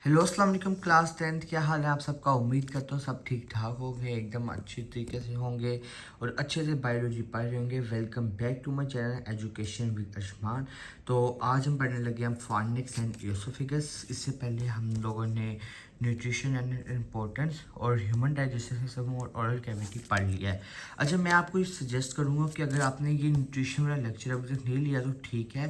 Hello अस्सलाम वालेकुम class 10th। क्या हाल है आप सबका। उम्मीद करता हूँ सब ठीक ठाक होंगे, एकदम अच्छी तरीके से होंगे और अच्छे से बायोलॉजी पढ़ रहे होंगे। Welcome back to my channel education with Arshman. तो आज हम पढ़ने लगे हम फॉर्निक्स एंड ईसोफेगस। इससे पहले हम लोगों ने न्यूट्रिशन एंड इम्पोर्टेंस और ह्यूमन डाइजेस्टिव सिस्टम और ओरल कैविटी पढ़ लिया है। अच्छा, मैं आपको ये सजेस्ट करूँगा कि अगर आपने ये न्यूट्रिशन वाला लेक्चर अभी तक नहीं लिया तो ठीक है,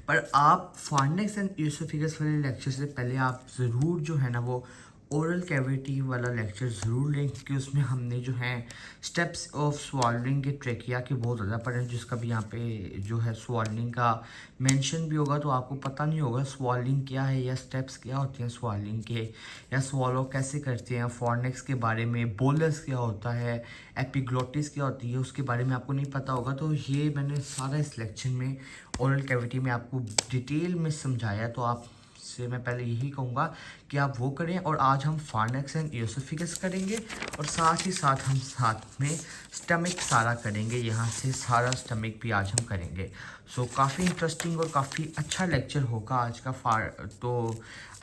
पर आप फॉर्निक्स एंड ईसोफेगस वाले लेक्चर से पहले आप ज़रूर जो है ना वो ओरल कैविटी वाला लेक्चर ज़रूर लें, क्योंकि उसमें हमने जो है स्टेप्स ऑफ स्वॉल्विंग के ट्रेकिया के बहुत ज़्यादा पढ़े, जिसका भी यहाँ पे जो है स्वॉल्विंग का मेंशन भी होगा। तो आपको पता नहीं होगा स्वॉल्विंग क्या है या स्टेप्स क्या होते हैं स्वॉल्विंग के, या स्वॉलो कैसे करते हैं। फॉर्निक्स के बारे में, बोलस क्या होता है, एपिग्लोटिस क्या होती है, उसके बारे में आपको नहीं पता होगा। तो ये मैंने सारा इस लेक्चर में ओरल कैविटी में आपको डिटेल में समझाया। तो आप से मैं पहले यही कहूँगा कि आप वो करें। और आज हम फॉर्निक्स एंड ईसोफेगस करेंगे और साथ ही साथ हम साथ में स्टमक सारा करेंगे। यहाँ से सारा स्टमक भी आज हम करेंगे। सो काफ़ी इंटरेस्टिंग और काफ़ी अच्छा लेक्चर होगा आज का। तो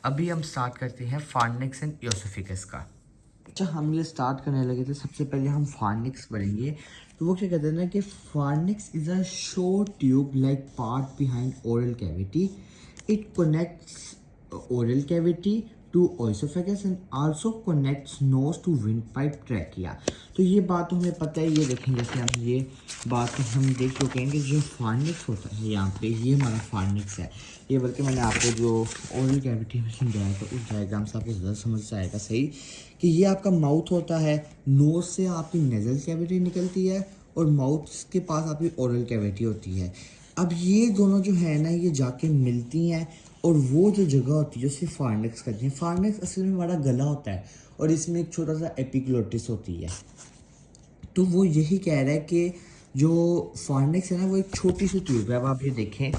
अभी हम स्टार्ट करते हैं फॉर्निक्स एंड ईसोफेगस का। अच्छा, हम ये स्टार्ट करने लगे थे, सबसे पहले हम फॉर्निक्स पढ़ेंगे। तो वो क्या कहते हैं ना कि fornix is a short tube like part behind oral cavity. It connects oral cavity to oesophagus and also connects nose to windpipe trachea। तो ये बात तो हमें पता है। ये देखें, जैसे हम ये बात तो हम देख चुके हैं कि जो फार्निक्स होता है यहाँ पे, ये हमारा फार्निक्स है। ये बल्कि मैंने आपको जो ओरल कैविटी में समझाया था उस डायग्राम से आपको ज़्यादा समझ आएगा सही, कि ये आपका माउथ होता है, नोज से आपकी नेजल कैविटी निकलती है और माउथ के पास आपकी ओरल कैविटी होती है। अब ये दोनों जो है ना ये जाके मिलती हैं और वो जो जगह होती है उसे फार्निक्स कहते हैं। फार्निक्स असल में हमारा गला होता है और इसमें एक छोटा सा एपिग्लोटिस होती है। तो वो यही कह रहा है कि जो फार्निक्स है ना वो एक छोटी सी ट्यूब है। अब आप ये देखें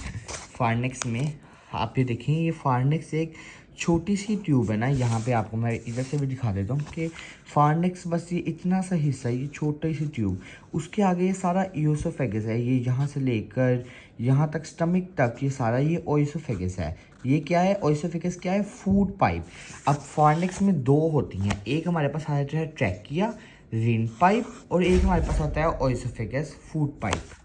फार्निक्स में, आप ये देखें ये फार्निक्स एक छोटी सी ट्यूब है ना। यहाँ पे आपको मैं इधर से भी दिखा देता हूँ कि फार्निक्स बस ये इतना सा हिस्सा है, ये छोटी सी ट्यूब। उसके आगे ये सारा ईसोफेगस है, ये यहाँ से लेकर यहाँ तक स्टमक तक ये सारा ये ओइसोफेगस है। ये क्या है, ओइसोफेगस क्या है, फूड पाइप। अब फार्निक्स में दो होती हैं, एक हमारे पास आ जाता है ट्रैकिया विंड पाइप और एक हमारे पास आता है ओइसोफेगस फूड पाइप।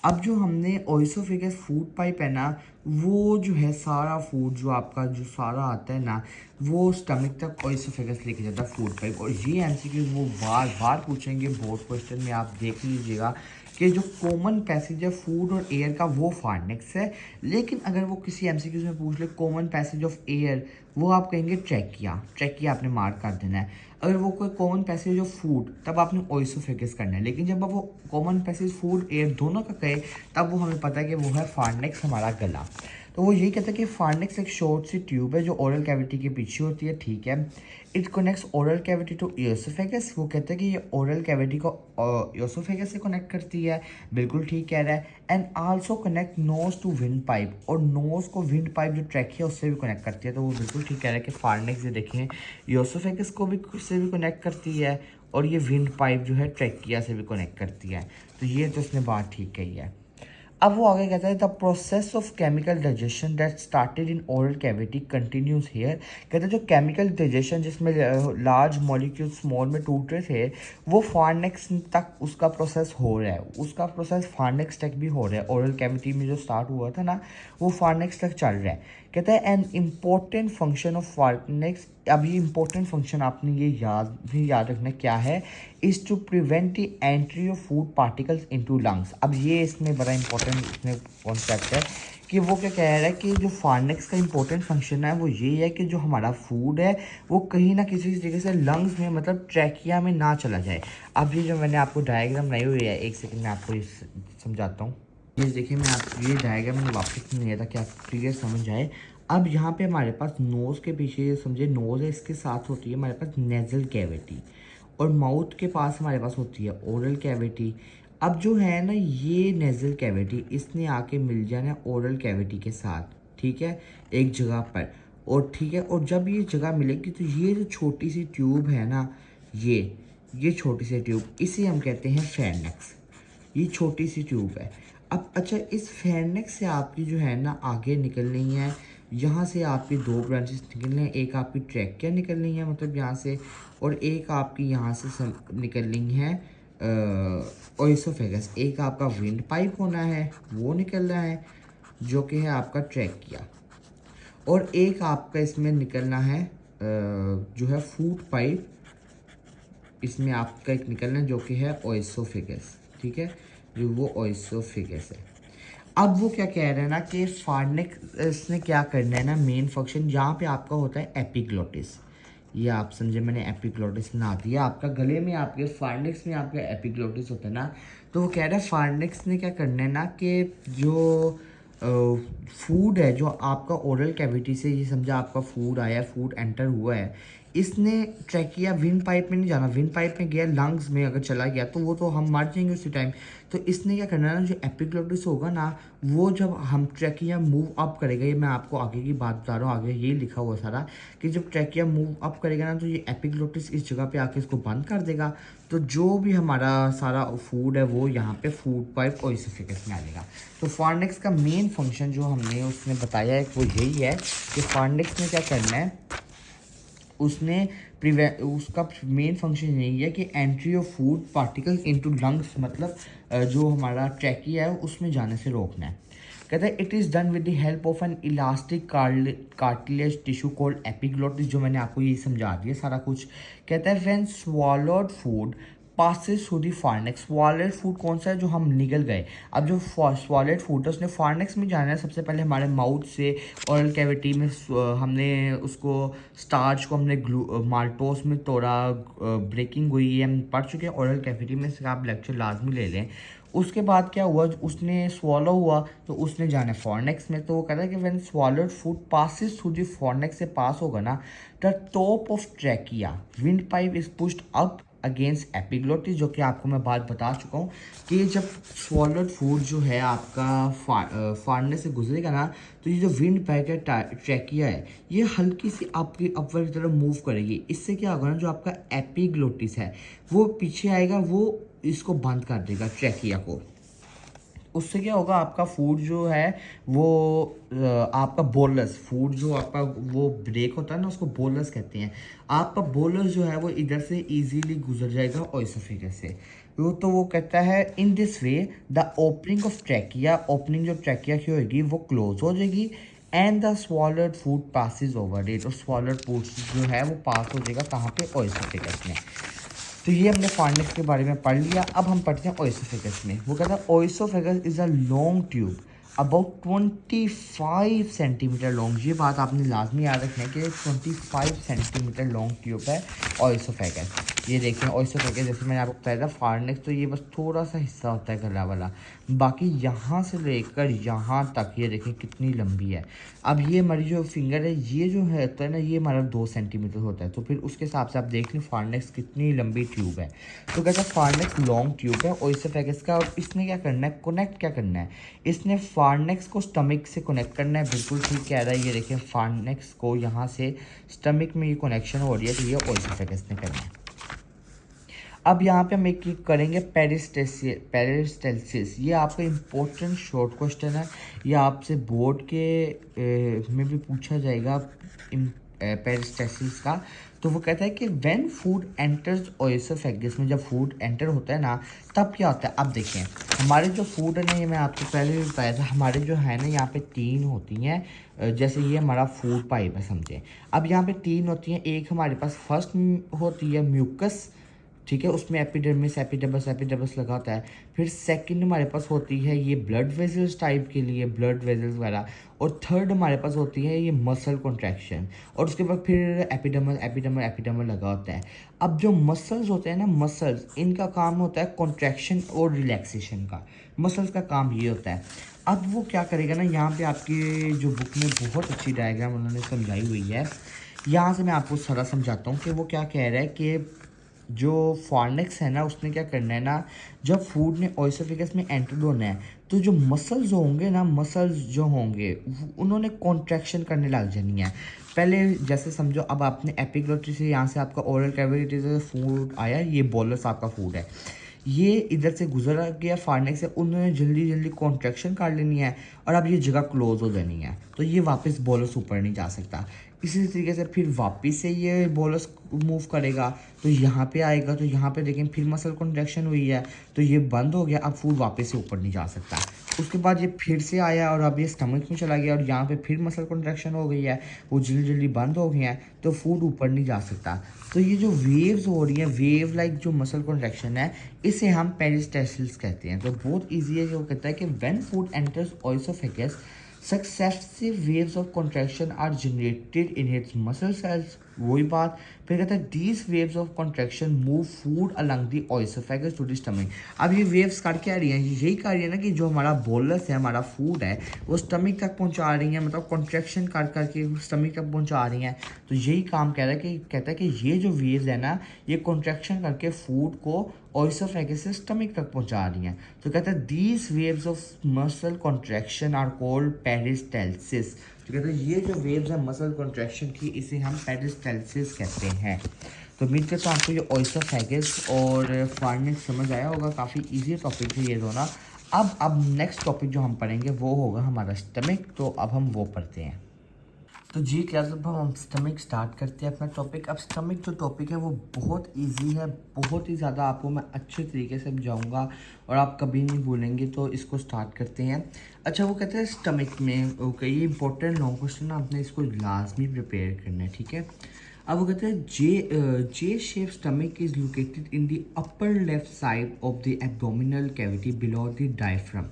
अब जो हमने ओइसोफेगस फूड पाइप है ना, वो जो है सारा फूड जो आपका जो सारा आता है ना वो स्टमक तक ओइसोफेगस लेके जाता है फूड पाइप। और ये एमसीक्यूज वो बार बार पूछेंगे बोर्ड क्वेश्चन में, आप देख लीजिएगा कि जो कॉमन पैसेज है फूड और एयर का वो फार्निक्स है। लेकिन अगर वो किसी एमसीक्यूज में पूछ ले कॉमन पैसेज ऑफ एयर, वो आप कहेंगे ट्रैकिया। ट्रैकिया आपने मार्क कर देना है। अगर वो कोई कॉमन पैसेज ऑफ फूड, तब आपने ओइसोफेगस करना है। लेकिन जब आप वो कॉमन पैसेज फूड एयर दोनों का कहे, तब वो हमें पता है कि वो है फार्निक्स हमारा गला। तो वो यही कहता है कि फार्निक्स एक शॉर्ट सी ट्यूब है जो ओरल कैविटी के पीछे होती है, ठीक है। It connects oral cavity to oesophagus. वो कहते हैं कि ये ओरल कैविटी को ईसोफेगस से कनेक्ट करती है, बिल्कुल ठीक कह रहा है। And also connect nose to windpipe, और नोज को विंड पाइप जो ट्रैकिया उससे भी कनेक्ट करती है। तो वो बिल्कुल ठीक कह रहा है कि फार्निक्स ये देखें ईसोफेगस को भी से भी कनेक्ट करती है और ये विंड पाइप जो है ट्रैकिया से भी कनेक्ट करती है। तो ये तो उसने बात ठीक कही है। अब वो आगे कहता है the process of chemical digestion that started in oral cavity continues here. कहते हैं जो केमिकल डाइजेशन जिसमें लार्ज मॉलिक्यूल स्मॉल में टूट रहे थे, वो फार्निक्स तक उसका प्रोसेस हो रहा है। उसका प्रोसेस फार्निक्स तक भी हो रहा है। ओरल कैविटी में जो स्टार्ट हुआ था ना वो फार्निक्स तक चल रहा है। कहता है एन इम्पोर्टेंट फंक्शन ऑफ फार्निक्स। अब ये इंपॉर्टेंट फंक्शन आपने ये याद रखना क्या है, is to prevent the entry of food particles into lungs. अब ये इसमें बड़ा इंपॉर्टेंट इसमें कॉन्सेप्ट है कि वो क्या कह रहा है कि जो फार्निक्स का इंपॉर्टेंट फंक्शन है वो ये है कि जो हमारा फूड है वो कहीं ना किसी तरीके से लंग्स में, मतलब ट्रैकिया में ना चला जाए। अब ये जो मैंने आपको डायग्राम बनाई हुई है, एक सेकंड में आपको ये समझाता हूँ। ये देखिए, मैं आप ये डायग्राम मैंने वापस नहीं लिया था कि आप क्लियर समझ आए। अब यहाँ पे हमारे पास नोज़ के पीछे समझे नोज़ है, इसके साथ होती है हमारे पास नेजल कैविटी और माउथ के पास हमारे पास होती है ओरल कैविटी। अब जो है ना ये नेजल कैविटी इसने आके मिल जाना है ओरल कैविटी के साथ, ठीक है, एक जगह पर। और ठीक है, और जब ये जगह मिलेगी तो ये जो छोटी सी ट्यूब है ना, ये छोटी सी ट्यूब इसे हम कहते हैं फेर्नेक्स। ये छोटी सी ट्यूब है। अब अच्छा, इस फेर्नेक्स से आपकी जो है ना आगे निकलनी है यहाँ से आपकी दो ब्रांचेस निकलने हैं, एक आपकी ट्रैकिया निकलनी है मतलब यहाँ से, और एक आपकी यहाँ से निकलनी है ओएसोफेगस। एक आपका विंड पाइप होना है, वो निकलना है जो कि है आपका ट्रैकिया, और एक आपका इसमें निकलना है जो है फूड पाइप, इसमें आपका एक निकलना है जो कि है ओएसोफेगस, ठीक है, जो वो ओएसोफेगस है। अब वो क्या कह रहे हैं ना कि फार्नेक्स ने क्या करना है ना, मेन फंक्शन जहाँ पे आपका होता है एपिग्लोटिस, ये आप समझे, मैंने एपिग्लोटिस ना दिया आपका गले में, आपके फार्नेक्स में आपका एपिग्लोटिस होता है ना। तो वो कह रहा है फार्नेक्स ने क्या करना है ना कि जो फूड है जो आपका ओरल कैविटी से, ये समझा आपका फूड आया, फूड एंटर हुआ है, इसने ट्रैकिया विंड पाइप में नहीं जाना, विंड पाइप में गया लंग्स में अगर चला गया तो वो तो हम मर जाएंगे उसी टाइम। तो इसने क्या करना है ना, जो एपिग्लोटिस होगा ना, वो जब हम ट्रैकिया मूव अप करेगा, ये मैं आपको आगे की बात बता रहा हूँ, आगे ये लिखा हुआ सारा कि जब ट्रैकिया मूव अप करेगा ना तो ये एपिग्लोटिस इस जगह पे आके इसको बंद कर देगा, तो जो भी हमारा सारा फूड है वो यहाँ पे फूड पाइप ओएसोफेगस में आ जाएगा। तो फार्नेक्स का मेन फंक्शन जो हमने उसने बताया है वो यही है कि फार्नेक्स ने क्या करना है, उसने उसका मेन फंक्शन यही है कि entry of food particles into lungs, मतलब जो हमारा ट्रैकिया है उसमें जाने से रोकना है। कहता है it is done with the help of N elastic cartilage tissue called epiglottis, जो मैंने आपको ये समझा दिया सारा कुछ। कहता है when swallowed food passes through the pharynx, swallowed food कौन सा है, जो हम निगल गए, अब जो स्वॉलेड फूड है उसने फार्नेक्स में जाना है, सबसे पहले हमारे माउथ से ओरल कैविटी में हमने उसको स्टार्च को हमने माल्टोस में तोड़ा, ब्रेकिंग हुई है, हम पढ़ चुके हैं ओरल कैविटी में, इसका आप लेक्चर लाजमी ले लें। उसके बाद क्या हुआ, उसने स्वॉलो हुआ तो उसने जाना है फॉर्नेक्स में। तो वो कहता है कि when swallowed food passes through the pharynx से पास होगा ना, the top of trachea windpipe is pushed up against epiglottis, जो कि आपको मैं बात बता चुका हूँ कि जब स्वॉलोड फूड जो है आपका फाड़ने से गुजरेगा ना, तो ये जो विंड पाइप है ट्रैकिया है, ये हल्की सी आपकी अपवर्ड की तरफ मूव करेगी। इससे क्या होगा ना, जो आपका एपिग्लोटिस है वो पीछे आएगा, वो इसको बंद कर देगा ट्रैकिया को। उससे क्या होगा, आपका फूड जो है वो आपका बोलस फूड जो आपका वो ब्रेक होता है ना, उसको बोलस कहते हैं। आपका बोलस जो है वो इधर से इजीली गुजर जाएगा ओएसोफेगस से। तो वो कहता है in this way the opening of trachea, opening जो ट्रैकिया की होगी वो क्लोज हो जाएगी, and the swallowed food passes over it, और स्वॉलर्ड फूड जो है वो पास हो जाएगा कहाँ पे, ओएसोफेगस में। तो ये हमने फार्नेक्स के बारे में पढ़ लिया। अब हम पढ़ते हैं ओएसोफेगस में। वो कहता है ओएसोफेगस is a long tube about 25 centimetre long. ये बात आपने लाजमी याद रखना है कि 25 सेंटीमीटर लॉन्ग ट्यूब है ओएसोफेगस। ये देखें ओएसोफेगस, जैसे मैंने आपको बताया था फार्नेक्स तो ये बस थोड़ा सा हिस्सा होता है गला वाला, बाकी यहाँ से लेकर यहाँ तक ये देखें कितनी लंबी है। अब ये हमारी जो फिंगर है ये जो है तो है ना, ये हमारा 2 सेंटीमीटर होता है, तो फिर उसके हिसाब से आप देख लें फार्नेक्स कितनी लंबी ट्यूब है। तो कहता है फार्नेक्स लॉन्ग ट्यूब है ओएसोफेगस का, और इसने क्या करना है, कनेक्ट क्या करना है, इसने फार्नेक्स को स्टमक से कनेक्ट करना है। बिल्कुल ठीक कह रहा है, ये देखिए फार्नेक्स को यहाँ से स्टमक में ये कनेक्शन हो रही है, तो ये ओएसोफेगस ने करना है। अब यहाँ पे हम एक करेंगे पेरिस्टेल्सिस। ये आपका इम्पोर्टेंट शॉर्ट क्वेश्चन है, ये आपसे बोर्ड के में भी पूछा जाएगा पेरिस्टेल्सिस का। तो वो कहता है कि व्हेन फूड एंटर्स ओएसोफेगस में, जब फूड एंटर होता है ना तब क्या होता है। अब देखें हमारे जो फूड है ना, ये मैं आपको पहले भी बताया था, हमारे जो है ना यहाँ पे 3 होती हैं। जैसे ये हमारा फूड पाइप है समझे, अब यहाँ पे 3 होती हैं। एक हमारे पास फर्स्ट होती है म्यूकस, ठीक है, उसमें एपिडर्मिस लगा होता है। फिर सेकंड हमारे पास होती है ये ब्लड वेजल्स टाइप के लिए, ब्लड वेजल्स वगैरह, और थर्ड हमारे पास होती है ये मसल कॉन्ट्रैक्शन, और उसके बाद फिर एपिडर्मल लगा होता है। अब जो मसल्स होते हैं ना, मसल्स इनका काम होता है कॉन्ट्रैक्शन और रिलैक्सेशन का, मसल्स का काम ये होता है। अब वो क्या करेगा ना, यहाँ पे आपकी जो बुक में बहुत अच्छी डायग्राम उन्होंने समझाई हुई है, यहाँ से मैं आपको सारा समझाता हूँ कि वो क्या कह रहा है कि जो फार्नेक्स है ना उसने क्या करना है ना, जब फूड ने ओएसोफेगस में एंटर होना है तो जो मसल्स होंगे ना, मसल्स जो होंगे उन्होंने कॉन्ट्रैक्शन करने लग जानी है। पहले जैसे समझो, अब आपने एपिग्लोटिस से यहाँ से आपका ओरल कैविटी से फूड आया, ये बोलस आपका फूड है, ये इधर से गुजर गया फाड़ने से, उन्होंने जल्दी जल्दी कॉन्ट्रैक्शन कर लेनी है और अब ये जगह क्लोज हो जानी है, तो ये वापस बोलस ऊपर नहीं जा सकता। इसी तरीके से फिर वापस से ये बोलस मूव करेगा तो यहाँ पे आएगा, तो यहाँ पे देखें फिर मसल कॉन्ट्रैक्शन हुई है तो ये बंद हो गया, अब फूड वापस से ऊपर नहीं जा सकता। उसके बाद ये फिर से आया और अब ये स्टमक में चला गया और यहाँ पे फिर मसल कॉन्ट्रैक्शन हो गई है, वो जल्दी जल्दी बंद हो गए हैं तो फूड ऊपर नहीं जा सकता। तो ये जो वेव्स हो रही हैं, वेव लाइक जो मसल कॉन्ट्रैक्शन है, इसे हम पेरिस्टाल्सिस कहते हैं। तो बहुत ईजी है, जो कहता है कि when food enters oesophagus successive waves of contraction are generated in its muscle cells. वही बात फिर कहता है these waves of contraction move food along the oesophagus to the stomach. अब ये वेव्स कर क्या रही हैं, यही कर रही है ना कि जो हमारा बोलस है, हमारा फूड है, वो स्टमक तक पहुंचा रही है, मतलब कॉन्ट्रैक्शन कर करके स्टमक तक पहुंचा रही हैं। तो यही काम कह रहा है कि कहता है कि ये जो वेव्स है ना, ये कॉन्ट्रैक्शन करके फूड को ओएसोफेगस से स्टमक तक पहुंचा रही हैं। तो कहता है these waves of muscle contraction are called peristalsis. तो कहते हैं ये जो वेव्स है मसल कॉन्ट्रैक्शन की, इसे हम पेरिस्टाल्सिस कहते हैं। तो उम्मीद करता हूँ आपको ये ओएसोफेगस और फार्निक समझ आया होगा। काफ़ी इजी टॉपिक है ये दोनों। अब नेक्स्ट टॉपिक जो हम पढ़ेंगे वो होगा हमारा स्टमक, तो अब हम वो पढ़ते हैं। तो जी क्लास, अब हम स्टमक स्टार्ट करते हैं अपना टॉपिक। अब स्टमक जो टॉपिक है वो बहुत इजी है, बहुत ही ज़्यादा आपको मैं अच्छे तरीके से समझाऊंगा और आप कभी नहीं भूलेंगे। तो इसको स्टार्ट करते हैं। अच्छा, वो कहते हैं स्टमक में, ओके, ये इंपॉर्टेंट लॉन्ग क्वेश्चन है, आपने इसको लाजमी प्रिपेयर करना है, ठीक है। अब वो कहते हैं जे shape stomach is located in the upper left side of the abdominal cavity below the diaphragm.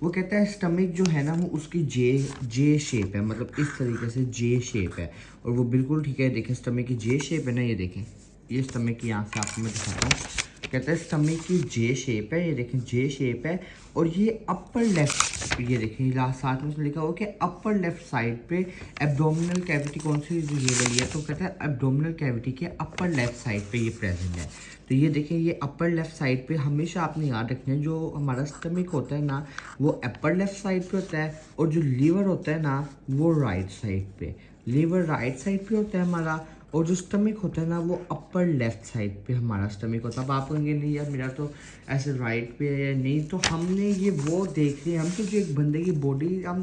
वो कहता है स्टमक जो है ना, वो उसकी जे शेप है, मतलब इस तरीके से जे शेप है, और वो बिल्कुल ठीक है। देखें स्टमक की जे शेप है ना, ये देखें, ये स्टमक की यहाँ से आपको मैं दिखाता हूँ। कहता है स्टमक की जे शेप है, ये देखें जे शेप है, और ये अपर लेफ्ट, ये देखें लास्ट साथ में लिखा हुआ कि अपर लेफ्ट साइड पे एब्डोमिनल कैविटी कौन सी ये वाली है, तो कहता है एब्डोमिनल कैविटी के अपर लेफ्ट साइड पे ये प्रेजेंट है। तो ये देखें, ये अपर लेफ्ट साइड पे हमेशा आपने याद रखना है, जो हमारा स्टमक होता है ना, वो अपर लेफ्ट साइड पे होता है, और जो लीवर होता है ना, वो राइट साइड पे, लीवर राइट साइड पे होता है हमारा, और जो स्टमक होता है ना, वो अपर लेफ्ट साइड पे हमारा स्टमक होता है। अब आप कहेंगे नहीं यार मेरा तो ऐसे राइट पे है या नहीं, तो हमने ये वो देख लिया, हम तो जो एक बंदे की बॉडी हम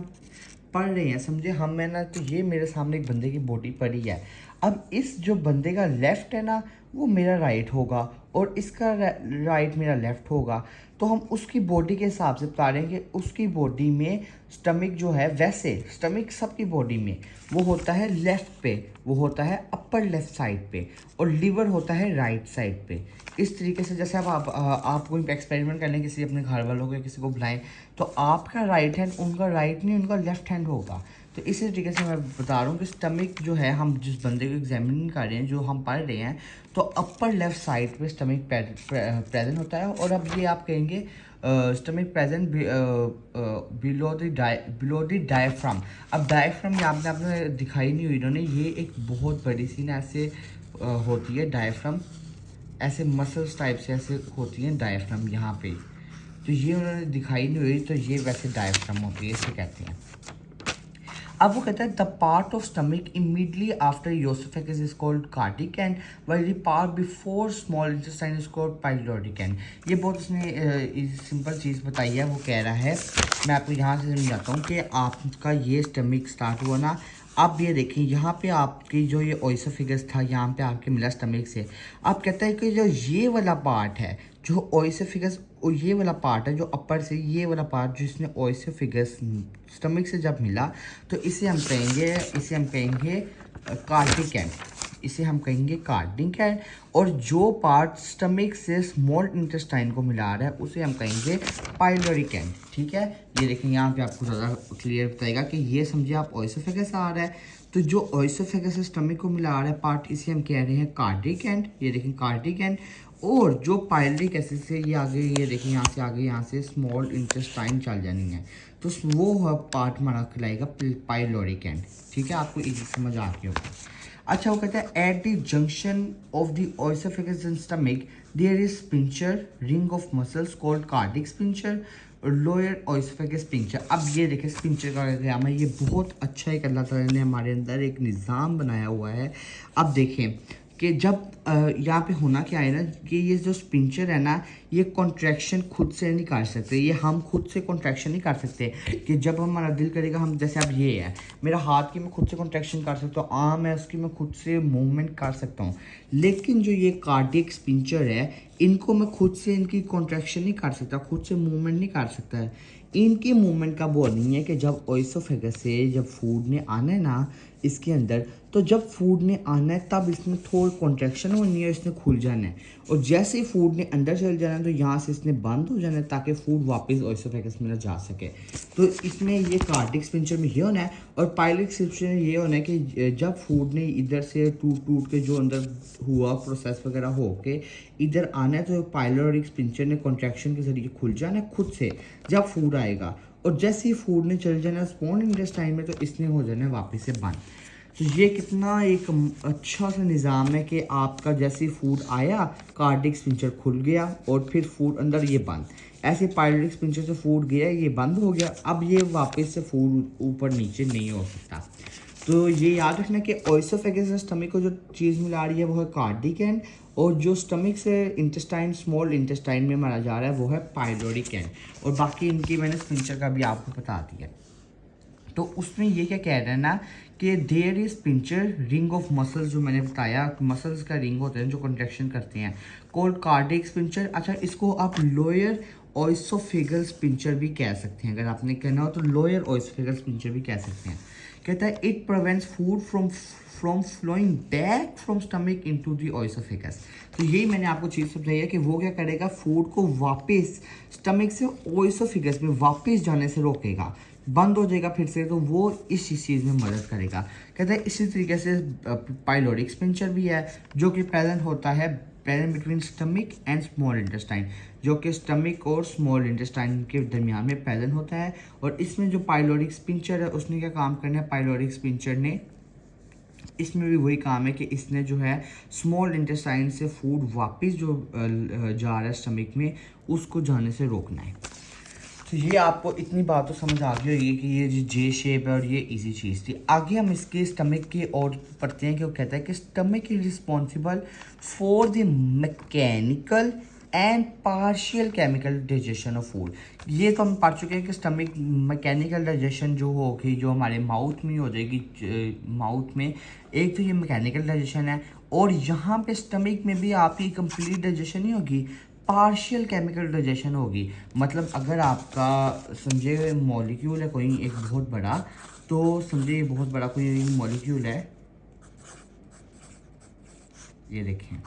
पढ़ रहे हैं, समझे हम है ना, तो ये मेरे सामने एक बंदे की बॉडी पड़ी है। अब इस जो बंदे का लेफ्ट है ना, वो मेरा राइट होगा, और इसका राइट मेरा लेफ्ट होगा। तो हम उसकी बॉडी के हिसाब से बता रहे हैं कि उसकी बॉडी में स्टमक जो है, वैसे स्टमक सबकी बॉडी में वो होता है लेफ्ट पे, वो होता है अपर लेफ्ट साइड पे, और लीवर होता है राइट साइड पे। इस तरीके से जैसे अब आप कोई एक्सपेरिमेंट कर लें, किसी अपने घर वालों को किसी को बुलाएं, तो आपका राइट हैंड उनका राइट नहीं, उनका लेफ्ट हैंड होगा। तो इसी तरीके से मैं बता रहा हूँ कि स्टमक जो है, हम जिस बंदे को एग्जामिन कर रहे हैं, जो हम पढ़ रहे हैं, तो अपर लेफ्ट साइड पे स्टमक प्रेजेंट होता है। और अब ये आप कहेंगे stomach present below the diaphragm. अब डायफ्राम यहाँ पे आपने दिखाई नहीं हुई इन्होंने, ये एक बहुत बड़ी सी ना ऐसे होती है डायफ्राम, ऐसे मसल्स टाइप से ऐसे होती हैं डायफ्राम यहाँ पे, तो ये उन्होंने दिखाई नहीं हुई, तो ये वैसे डायफ्राम होती है, इसे कहते हैं। अब वो कहता है the part of stomach immediately after oesophagus is called cardiac end while the part before small intestine is called pyloric end. ये बहुत उसने सिंपल चीज़ बताई है। वो कह रहा है, मैं आपको यहाँ से समझाता हूँ कि आपका ये स्टमक स्टार्ट हुआ ना, अब ये देखें यहाँ पे आपकी जो ये ओएसोफेगस था, यहाँ पे आपके मिला स्टमक से। अब कहता है कि जो ये वाला पार्ट है, जो ओएसोफेगस, और ये वाला पार्ट है जो अपर से, ये वाला पार्ट जिसने ओएसोफेगस स्टमक से जब मिला, तो इसे हम कहेंगे कार्टिक एंड, इसे हम कहेंगे कार्टिक एंड। और जो पार्ट स्टमक से स्मॉल इंटेस्टाइन को मिला रहा है, उसे हम कहेंगे पाइलोरिक एंड, ठीक है। ये देखें यहाँ पे आपको ज़्यादा क्लियर बताएगा कि ये समझिए आप ओएसोफेगस आ रहा है, तो जो ओएसोफेगस से स्टमक को मिला रहा है पार्ट, इसे हम कह रहे हैं कार्टिक एंड। ये देखें कार्टिक एंड। और जो पाइलोरिक एसिड से ये आगे, ये देखें यहाँ से आगे, यहाँ से स्मॉल इंटेस्टाइन चल जानी है, तो वो पार्ट हमारा कहलाएगा पाइलोरिक एंड, ठीक है। आपको इजी समझ आ गया होगा। अच्छा, वो कहता है at the junction of the oesophagus and stomach there is sphincter ring of muscles called cardiac sphincter और लोअर ओएसोफेगस स्पिंचर। अब ये देखें स्पिंचर का डायग्राम है, ये बहुत अच्छा एक अल्लाह ताला ने हमारे अंदर एक निज़ाम बनाया हुआ है। अब देखें, कि जब यहाँ पे होना क्या है ना कि ये जो स्पिंचर है ना ये कॉन्ट्रैक्शन खुद से नहीं कर सकते, ये हम खुद से कॉन्ट्रैक्शन नहीं कर सकते कि जब हमारा दिल करेगा हम, जैसे अब ये है मेरा हाथ की मैं खुद से कॉन्ट्रैक्शन कर सकता हूँ, आर्म है उसकी मैं खुद से मूवमेंट कर सकता हूँ, लेकिन जो ये कार्डियक स्पिंचर है इनको मैं खुद से इनकी कॉन्ट्रैक्शन नहीं कर सकता, खुद से मूवमेंट नहीं कर सकता है। इनकी मूवमेंट का वो नहीं है कि जब ओइसोफेगस से जब फूड ने आना है ना इसके अंदर, तो जब फूड ने आना है तब इसमें थोड़ी कॉन्ट्रैक्शन होनी है, इसने खुल जाना है, और जैसे ही फूड ने अंदर चल जाना है तो यहाँ से इसने बंद हो जाना है ताकि फूड वापस ओइसोफेगस में ना जा सके। तो इसमें ये कार्डियक स्पिंचर में ये होना है, और पायलट स्पिंचर में ये होना है कि जब फूड ने इधर से टूट टूट के जो अंदर हुआ प्रोसेस वगैरह हो के इधर आना है तो पायलट स्पिंचर ने कॉन्ट्रैक्शन के जरिए खुल जाना है खुद से जब फूड आएगा, और जैसे ही फूड ने चल जाना स्मॉल इंटेस्टाइन में तो इसने हो जाना है वापस से बंद। तो ये कितना एक अच्छा सा निज़ाम है कि आपका जैसे फूड आया कार्डियक स्पिंचर खुल गया और फिर फूड अंदर ये बंद, ऐसे पायलट स्पिंचर से फूड गया ये बंद हो गया, अब ये वापस से फूड ऊपर नीचे नहीं हो सकता। तो ये याद रखना कि ओइसोफेगस से स्टमक को जो चीज़ मिला रही है वो है कार्डिक एंड, और जो स्टमक से इंटेस्टाइन स्मॉल इंटेस्टाइन में मारा जा रहा है वो है पायलोरिक एंड, और बाकी इनकी मैंने स्पिंचर का भी आपको बता दिया। तो उसमें ये क्या कह रहे हैं ना कि there is sphincter ring of muscles, जो मैंने बताया मसल्स का रिंग होते हैं जो कॉन्ट्रैक्शन करते हैं, कोल्ड कार्डियक पिंचर। अच्छा, इसको आप लोअर ओइसोफेगल पिंचर भी कह सकते हैं, अगर आपने कहना हो तो लोअर ओइसोफेगल पिंचर भी कह सकते हैं। कहता है it prevents food from flowing back from stomach into the oesophagus. तो यही मैंने आपको चीज़ समझाई है कि वो क्या करेगा, फूड को वापस स्टमक से ओइसोफेगस में वापस जाने से रोकेगा, बंद हो जाएगा फिर से, तो वो इस चीज़ में मदद करेगा। कहते हैं इसी तरीके से पायलोरिक स्पिंचर भी है जो कि प्रेजेंट होता है present between stomach and small intestine, जो कि स्टमक और स्मॉल इंटेस्टाइन के दरमियान में प्रेजेंट होता है। और इसमें जो पायलोरिक स्पिंचर है उसने क्या काम करना है, पायलोरिक स्पिंचर ने इसमें भी वही काम है कि इसने जो है स्मॉल इंटेस्टाइन से फूड वापस जो जा रहा है स्टमक में उसको जाने से रोकना है। तो ये आपको इतनी बात तो समझ आ गई होगी कि ये जो जे शेप है और ये इजी चीज़ थी। आगे हम इसके स्टमक की और पढ़ते हैं कि वो कहता है कि stomach is responsible for the mechanical and partial chemical digestion of food. ये तो हम पढ़ चुके हैं कि स्टमक मैकेनिकल डाइजेशन जो होगी जो हमारे माउथ में हो जाएगी, माउथ में एक तो ये मैकेनिकल डाइजेशन है, और यहाँ पे स्टमक में भी आपकी कंप्लीट डाइजेशन नहीं होगी, पार्शियल केमिकल डाइजेशन होगी। मतलब अगर आपका समझे मॉलिक्यूल है कोई एक बहुत बड़ा, तो समझे बहुत बड़ा कोई मॉलिक्यूल है, ये देखें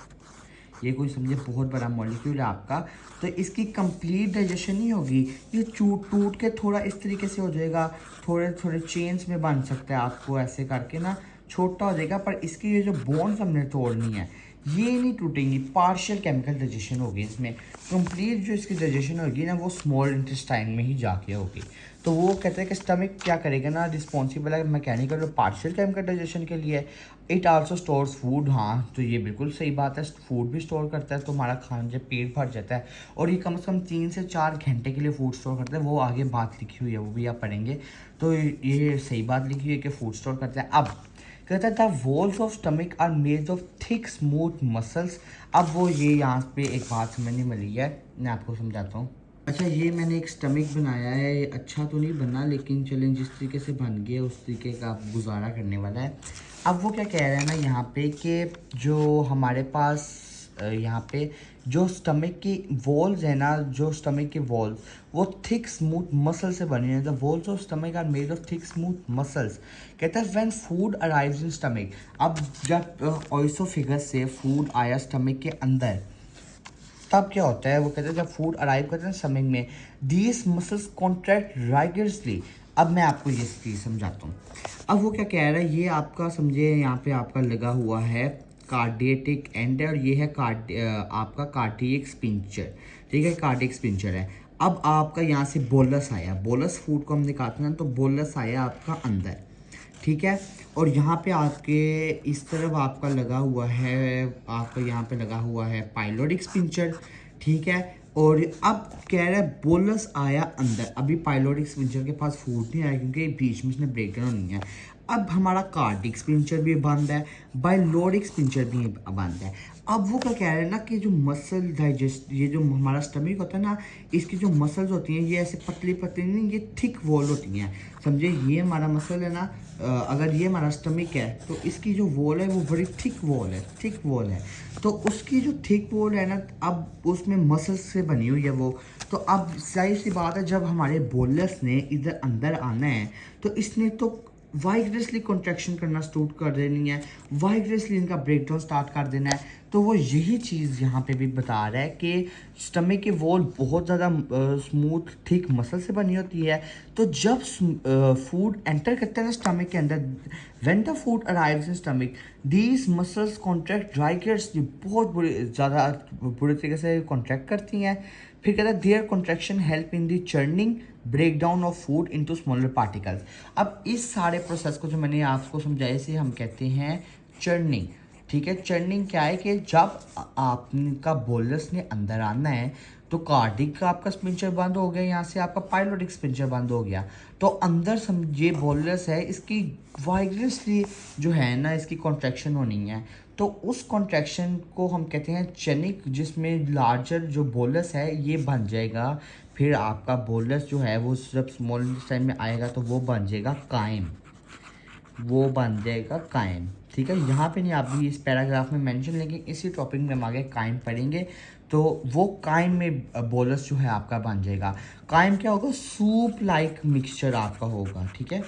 ये कोई समझे बहुत बड़ा मॉलिक्यूल है आपका, तो इसकी कंप्लीट डाइजेशन नहीं होगी, ये टूट के थोड़ा इस तरीके से हो जाएगा, थोड़े थोड़े चेन्स में बन सकता है, आपको ऐसे करके ना छोटा हो जाएगा, पर इसकी ये जो बोन्स हमने तोड़नी है ये नहीं टूटेंगी, पार्शियल केमिकल डाइजेशन होगी इसमें। कंप्लीट जो इसकी डाइजेशन होगी ना वो स्मॉल इंटेस्टाइन में ही जाके होगी। तो वो कहते हैं कि स्टमक क्या करेगा ना, रिस्पॉन्सिबल है मैकेनिकल और पार्शियल केमिकल डाइजेशन के लिए। इट आल्सो स्टोर्स फूड, हाँ तो ये बिल्कुल सही बात है, फूड भी स्टोर करता है, तो हमारा खाना जब पेट भर जाता है, और ये कम से कम 3 से 4 घंटे के लिए फूड स्टोर करता है, वो आगे बात लिखी हुई है वो भी आप पढ़ेंगे, तो ये सही बात लिखी हुई है कि फूड स्टोर करता है। अब कहता था walls of stomach are made of thick smooth muscles. अब वो ये यहाँ पे एक बात समझने मिली है, मैं आपको समझाता हूँ। अच्छा, ये मैंने एक स्टमक बनाया है, अच्छा तो नहीं बना लेकिन चलें जिस तरीके से बन गया उस तरीके का आप गुजारा करने वाला है। अब वो क्या कह रहे हैं ना यहाँ पे कि जो हमारे पास यहाँ पे जो स्टमक की वॉल्स है ना, जो स्टमक की वॉल्स वो थिक स्मूथ मसल से बनी है। The walls of stomach are made of thick smooth muscles. कहता है when food arrives in stomach, अब जब ओइसोफेगस से फूड आया स्टमक के अंदर तब क्या होता है, वो कहते हैं जब फूड अराइव करते हैं स्टमक में, दीज मसल्स कॉन्ट्रैक्ट राइगरसली। अब मैं आपको ये चीज़ समझाता हूँ। अब वो क्या कह रहा है, ये आपका समझे यहाँ पे आपका लगा हुआ है कार्डियटिक एंड, और ये है आपका कार्डियक स्पिंचर, ठीक है, कार्डियक स्पिंचर है। अब आपका यहाँ से बोलस आया, बोलस फूड को हम निकालते हैं तो बोलस आया आपका अंदर, ठीक है, और यहाँ पे आपके इस तरफ आपका लगा हुआ है, आपका यहाँ पे लगा हुआ है पायलोरिक स्पिंचर, ठीक है। और अब कह रहा है बोलस आया अंदर, अभी पायलोरिक स्पिंचर के पास फूड नहीं आया क्योंकि बीच में इसने ब्रेक डाउन नहीं है। अब हमारा कार्डिक स्पिंचर भी बंद है, बाइलोरिक स्पिंचर भी बंद है। अब वो क्या कह रहे हैं ना कि जो मसल डाइजेस्ट, ये जो हमारा स्टमक होता है ना, इसकी जो मसल्स होती हैं ये ऐसे पतली पतली नहीं, ये थिक वॉल होती हैं। समझे, ये हमारा मसल है ना, अगर ये हमारा स्टमक है तो इसकी जो वॉल है वो बड़ी थिक वॉल है, थिक वॉल है। तो उसकी जो थिक वॉल है ना, अब उसमें मसल्स से बनी हुई है वो। तो अब जाहिर सी बात है, जब हमारे बोलस ने इधर अंदर आना है तो इसने तो वाइग्रेसली कॉन्ट्रैक्शन करना स्टार्ट कर देनी है, वाइग्रेसली इनका ब्रेकडाउन स्टार्ट कर देना है। तो वो यही चीज़ यहाँ पे भी बता रहा है कि स्टमक की वॉल बहुत ज़्यादा स्मूथ थिक मसल से बनी होती है। तो जब फूड एंटर करता है ना स्टमक के अंदर, when the food arrives in stomach these muscles contract ड्राइगर्स, बहुत ज़्यादा बुरे तरीके से कॉन्ट्रैक्ट करती हैं। फिर कहता है their contraction help in the churning break down of food into smaller particles. अब इस सारे प्रोसेस को जो मैंने आपको समझाया इसे हम कहते हैं चर्निंग। ठीक है, चर्निंग क्या है कि जब आपका बोलस ने अंदर आना है तो कार्डिक का आपका स्पिंचर बंद हो गया, यहाँ से आपका पाइलोटिक स्पिंचर बंद हो गया। तो अंदर ये बोलस है, इसकी वाइग्रेसली जो है ना इसकी कॉन्ट्रैक्शन होनी है। तो उस कॉन्ट्रैक्शन को हम कहते हैं चनिक, जिसमें लार्जर जो बोलस है ये बन जाएगा। फिर आपका बोलस जो है वो जब स्मॉल टाइम में आएगा तो वो बन जाएगा कायम, वो बन जाएगा कायम। ठीक है, यहाँ पे नहीं आप भी इस पैराग्राफ में मेंशन, लेकिन इसी टॉपिक में हम आगे कायम पढ़ेंगे। तो वो कायम में बोलस जो है आपका बन जाएगा। कायम क्या होगा, सूप लाइक मिक्सचर आपका होगा। ठीक है,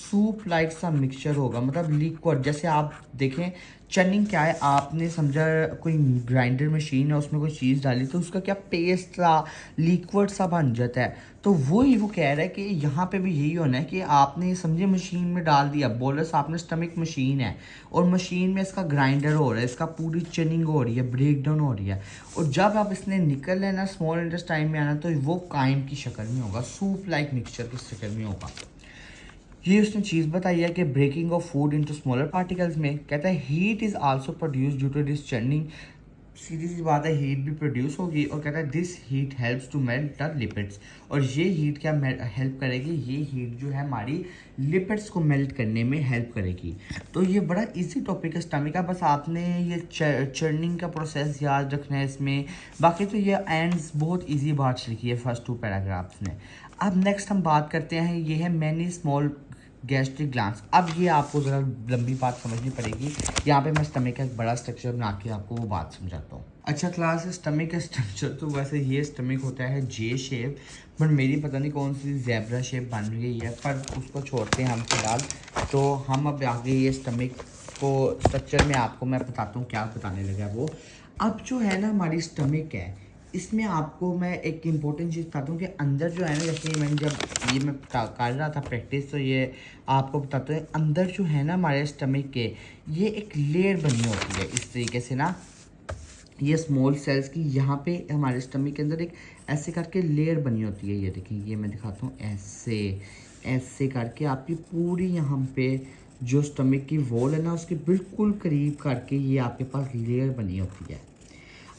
सूप लाइक सा मिक्सचर होगा, मतलब लिक्विड। जैसे आप देखें चनिंग क्या है, आपने समझा कोई ग्राइंडर मशीन है उसमें कोई चीज़ डाली तो उसका क्या पेस्ट सा लिक्विड सा बन जाता है। तो वही वो कह रहा है कि यहाँ पे भी यही होना है कि आपने समझे मशीन में डाल दिया बोलस, आपने स्टमक मशीन है और मशीन में इसका ग्राइंडर हो रहा है, इसका पूरी चनिंग हो रही है, ब्रेक डाउन हो रही है। और जब आप इसने निकल लेना स्मॉल इंटेस्टाइन में आना तो वो कायम की शक्ल में होगा, सूप लाइक मिक्सचर की शक्ल में होगा। ये उसने चीज़ बताई है कि breaking of food into smaller particles में कहता है heat is also produce due to this churning. सीधी सी बात है, हीट भी प्रोड्यूस होगी। और कहता है this heat helps to melt the lipids. और ये हीट क्या हेल्प करेगी, ये हीट जो है हमारी लिपिड्स को मेल्ट करने में हेल्प करेगी। तो ये बड़ा इजी टॉपिक है स्टमक का, बस आपने ये चर्निंग का प्रोसेस याद रखना है इसमें। बाकी तो ये एंड्स बहुत ईजी बात लिखी है फर्स्ट 2 पैराग्राफ्स में। अब नेक्स्ट हम बात करते हैं, ये है मैनी स्मॉल गैस्ट्रिक ग्लैंड्स। अब ये आपको ज़रा लंबी बात समझनी पड़ेगी, यहाँ पे मैं स्टमक का एक बड़ा स्ट्रक्चर बना के आपको वो बात समझाता हूँ। अच्छा क्लास, स्टमक का स्ट्रक्चर तो वैसे ये स्टमक होता है जे शेप, बट मेरी पता नहीं कौन सी ज़ेब्रा शेप बन गई है, पर उसको छोड़ते हैं हम फिलहाल। तो हम अब आगे ये स्टमक को स्ट्रक्चर में आपको मैं बताता हूँ क्या बताने लगा वो। अब जो है ना हमारी स्टमक है, इसमें आपको मैं एक इम्पोर्टेंट चीज़ बताता हूँ कि अंदर जो है ना, जैसे मैंने जब ये मैं कर रहा था प्रैक्टिस, तो ये आपको बताते हैं अंदर जो है ना हमारे स्टमक के, ये एक लेयर बनी होती है इस तरीके से ना, ये स्मॉल सेल्स की यहाँ पे हमारे स्टमक के अंदर एक ऐसे करके लेयर बनी होती है। ये देखिए, ये मैं दिखाता हूँ, ऐसे ऐसे करके आपकी पूरी यहाँ पे जो स्टमक की वॉल है ना उसके बिल्कुल करीब करके ये आपके पास लेयर बनी होती है।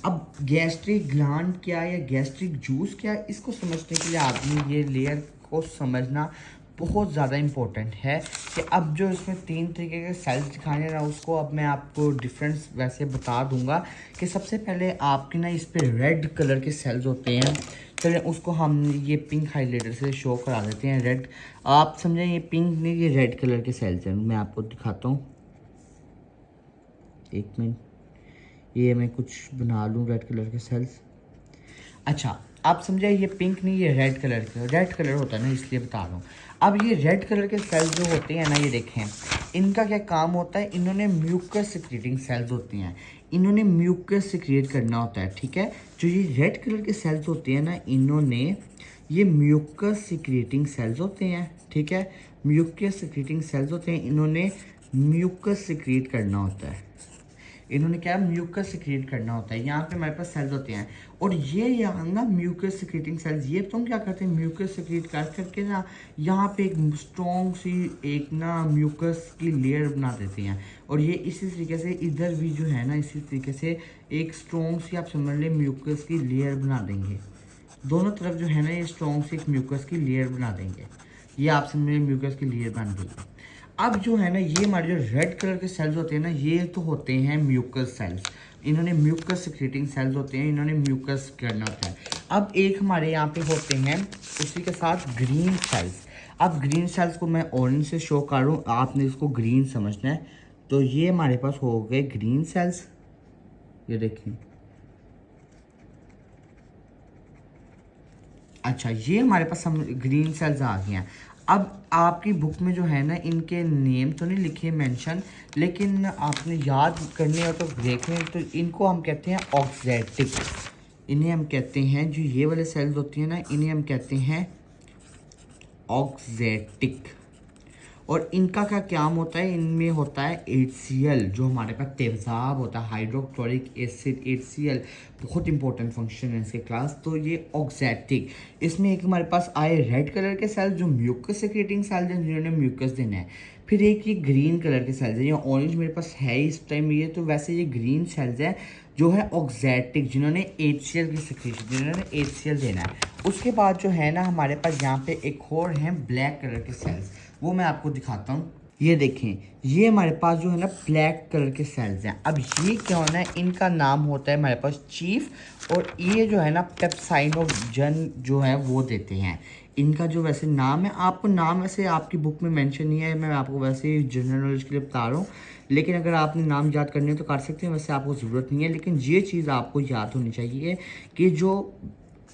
अब गैस्ट्रिक ग्लैंड क्या है या गैस्ट्रिक जूस क्या है, इसको समझने के लिए आदमी ये लेयर को समझना बहुत ज़्यादा इम्पोर्टेंट है। कि अब जो इसमें 3 तरीके के सेल्स दिखाने ना, उसको अब मैं आपको डिफरेंस वैसे बता दूंगा। कि सबसे पहले आपके ना इस पे रेड कलर के सेल्स होते हैं, चलिए उसको हम ये पिंक हाईलाइटर से शो करा देते हैं। रेड, आप समझें ये पिंक नहीं, ये रेड कलर के सेल्स हैं। मैं आपको दिखाता हूँ, एक मिनट, ये मैं कुछ बना लूँ रेड कलर के सेल्स। अच्छा, आप समझे ये पिंक नहीं, ये रेड कलर का, रेड कलर होता है ना इसलिए बता रहा हूँ। अब ये रेड कलर के सेल्स जो होते हैं ना, ये देखें इनका क्या काम होता है, इन्होंने म्यूकस सिक्रीटिंग सेल्स होती हैं, इन्होंने म्यूकस सिक्रिएट करना होता है। ठीक है, जो ये रेड कलर के सेल्स होते हैं ना, इन्होंने ये म्यूकस सिक्रिएटिंग सेल्स होते हैं। ठीक है, म्यूकस सिक्रिएटिंग सेल्स होते हैं, इन्होंने म्यूकस सिक्रिएट करना होता है, इन्होंने क्या म्यूकस सिक्रिएट करना होता है। यहाँ पे हमारे पास सेल्स होते हैं और ये यहाँ ना म्यूकस सिक्रिएटिंग सेल्स, ये तो क्या करते हैं, म्यूकस सिक्रिएट कर करके ना यहाँ पे एक स्ट्रॉन्ग सी एक ना म्यूकस की लेयर बना देते हैं। और ये इसी तरीके से इधर भी जो है ना इसी तरीके से एक स्ट्रॉन्ग सी, आप समझ लें, म्यूकस की लेयर बना देंगे। दोनों तरफ जो है ना ये स्ट्रॉन्ग सी एक म्यूकस की लेयर बना देंगे। ये आप समझ लें म्यूकस की लेयर बन गई। अब जो है ना ये हमारे जो रेड कलर के सेल्स होते हैं ना, ये तो होते हैं म्यूकस सेल्स। इन्होंने म्यूकस सिक्रेटिंग सेल्स होते हैं, इन्होंने म्यूकस करना होता है। अब एक हमारे यहाँ पे होते हैं उसी के साथ ग्रीन सेल्स। अब ग्रीन सेल्स को मैं ऑरेंज से शो कर रहा हूँ, आपने इसको ग्रीन समझना है। तो ये हमारे पास हो गए ग्रीन सेल्स, ये देखिए। अच्छा, ये हमारे पास हम ग्रीन सेल्स आ गए हैं। अब आपकी बुक में जो है ना इनके नेम तो नहीं लिखे मेंशन, लेकिन आपने याद करने हो तो देखें, तो इनको हम कहते हैं ऑक्जेटिक। इन्हें हम कहते हैं, जो ये वाले सेल्स होती हैं ना, इन्हें हम कहते हैं ऑक्जेटिक। और इनका क्या काम होता है, इनमें होता है HCl, जो हमारे पास तेजाब होता है, हाइड्रोक्लोरिक एसिड, HCl, बहुत इंपॉर्टेंट फंक्शन है इसके क्लास। तो ये ऑक्जेटिक, इसमें एक हमारे पास आए रेड कलर के सेल्स जो म्यूकस सिक्रेटिंग सेल्स हैं, जिन्होंने म्यूकस देना है। फिर एक ये ग्रीन कलर के सेल्स हैं, ये ऑरेंज मेरे पास है इस टाइम ये, तो वैसे ये ग्रीन सेल्स हैं जो है ऑक्जेटिक, जिन्होंने HCl की सिक्रेशन, जिन्होंने HCl देना है। उसके बाद जो है ना हमारे पास यहाँ पे एक और है ब्लैक कलर के सेल्स, वो मैं आपको दिखाता हूँ। ये देखें, ये हमारे पास जो है ना ब्लैक कलर के सेल्स हैं। अब ये क्या होना है, इनका नाम होता है हमारे पास चीफ, और ये जो है ना पेप्साइनोजन जो है वो देते हैं। इनका जो वैसे नाम है, आपको नाम वैसे आपकी बुक में मेंशन नहीं है, मैं आपको वैसे जनरल नॉलेज के लिए बता रहा हूँ। लेकिन अगर आपने नाम याद करने तो कर सकते हैं, वैसे आपको ज़रूरत नहीं है। लेकिन ये चीज़ आपको याद होनी चाहिए कि जो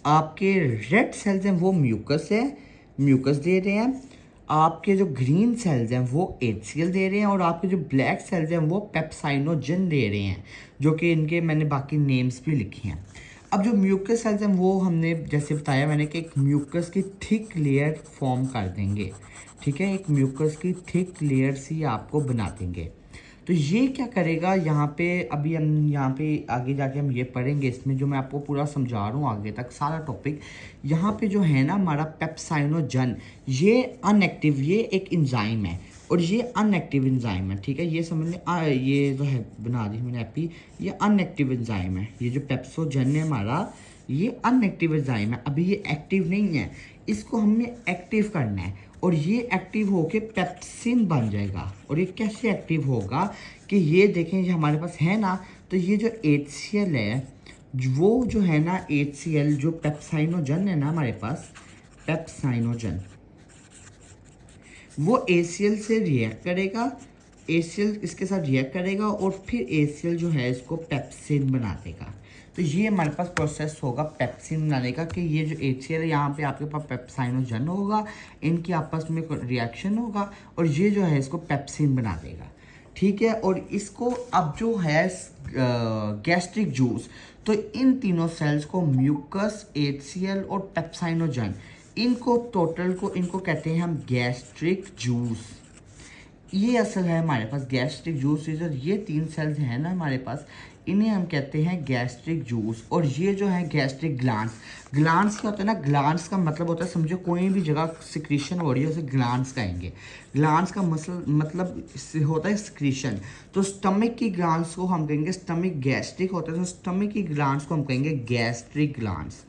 आपके रेड सेल्स हैं वो म्यूकस है, म्यूकस दे रहे हैं। आपके जो ग्रीन सेल्स हैं वो HCl दे रहे हैं, और आपके जो ब्लैक सेल्स हैं वो पेप्साइनोजन दे रहे हैं, जो कि इनके मैंने बाकी नेम्स भी लिखे हैं। अब जो म्यूकस सेल्स हैं वो हमने जैसे बताया मैंने कि एक म्यूकस की थिक लेयर फॉर्म कर देंगे, ठीक है, एक म्यूकस की थिक लेयर सी आपको बना देंगे। तो ये क्या करेगा यहाँ पे, अभी हम यहाँ पे आगे जाके हम ये पढ़ेंगे, इसमें जो मैं आपको पूरा समझा रहा हूँ आगे तक सारा टॉपिक। यहाँ पे जो है ना हमारा पेप्साइनोजन, ये अनएक्टिव, ये एक इंजाइम है, और ये अनएक्टिव इंजाइम है, ठीक है। ये समझ लें, ये जो है बना दी मैंने एपी, ये अनएक्टिव इंजाइम है। ये जो पेप्सोजन है हमारा, ये अनएक्टिव इंजाइम है, अभी ये एक्टिव नहीं है, इसको हमें एक्टिव करना है। और ये एक्टिव होके पेप्सिन बन जाएगा। और ये कैसे एक्टिव होगा कि ये देखें, ये हमारे पास है ना, तो ये जो HCl है, वो जो है ना HCl, जो पेप्साइनोजन है ना हमारे पास, पेप्साइनोजन, वो HCl से रिएक्ट करेगा, HCl इसके साथ रिएक्ट करेगा, और फिर HCl जो है इसको पेप्सिन बना देगा। तो ये हमारे पास प्रोसेस होगा पेप्सिन बनाने का, कि ये जो HCl है यहाँ पे आपके पास पेप्साइनोजन होगा, इनकी आपस में रिएक्शन होगा, और ये जो है इसको पेप्सिन बना देगा, ठीक है। और इसको अब जो है गैस्ट्रिक जूस, तो इन तीनों सेल्स को म्यूकस, HCl और पेप्साइनोजन, इनको टोटल को इनको कहते हैं हम गैस्ट्रिक जूस। ये असल है हमारे पास गैस्ट्रिक जूस। ये 3 सेल्स हैं ना हमारे पास, इन्हें हम कहते हैं गैस्ट्रिक जूस। और ये जो है गैस्ट्रिक ग्लैंड्स, ग्लैंड्स क्या होता है ना, ग्लैंड्स का मतलब होता है, समझो कोई भी जगह सिक्रीशन हो रही है उसे ग्लैंड्स कहेंगे। ग्लैंड्स का मतलब होता है सिक्रीशन। तो स्टमक की ग्लैंड्स को हम कहेंगे, स्टमक गैस्ट्रिक होता है तो स्टमक की ग्लैंड्स को हम कहेंगे गैस्ट्रिक ग्लैंड्स।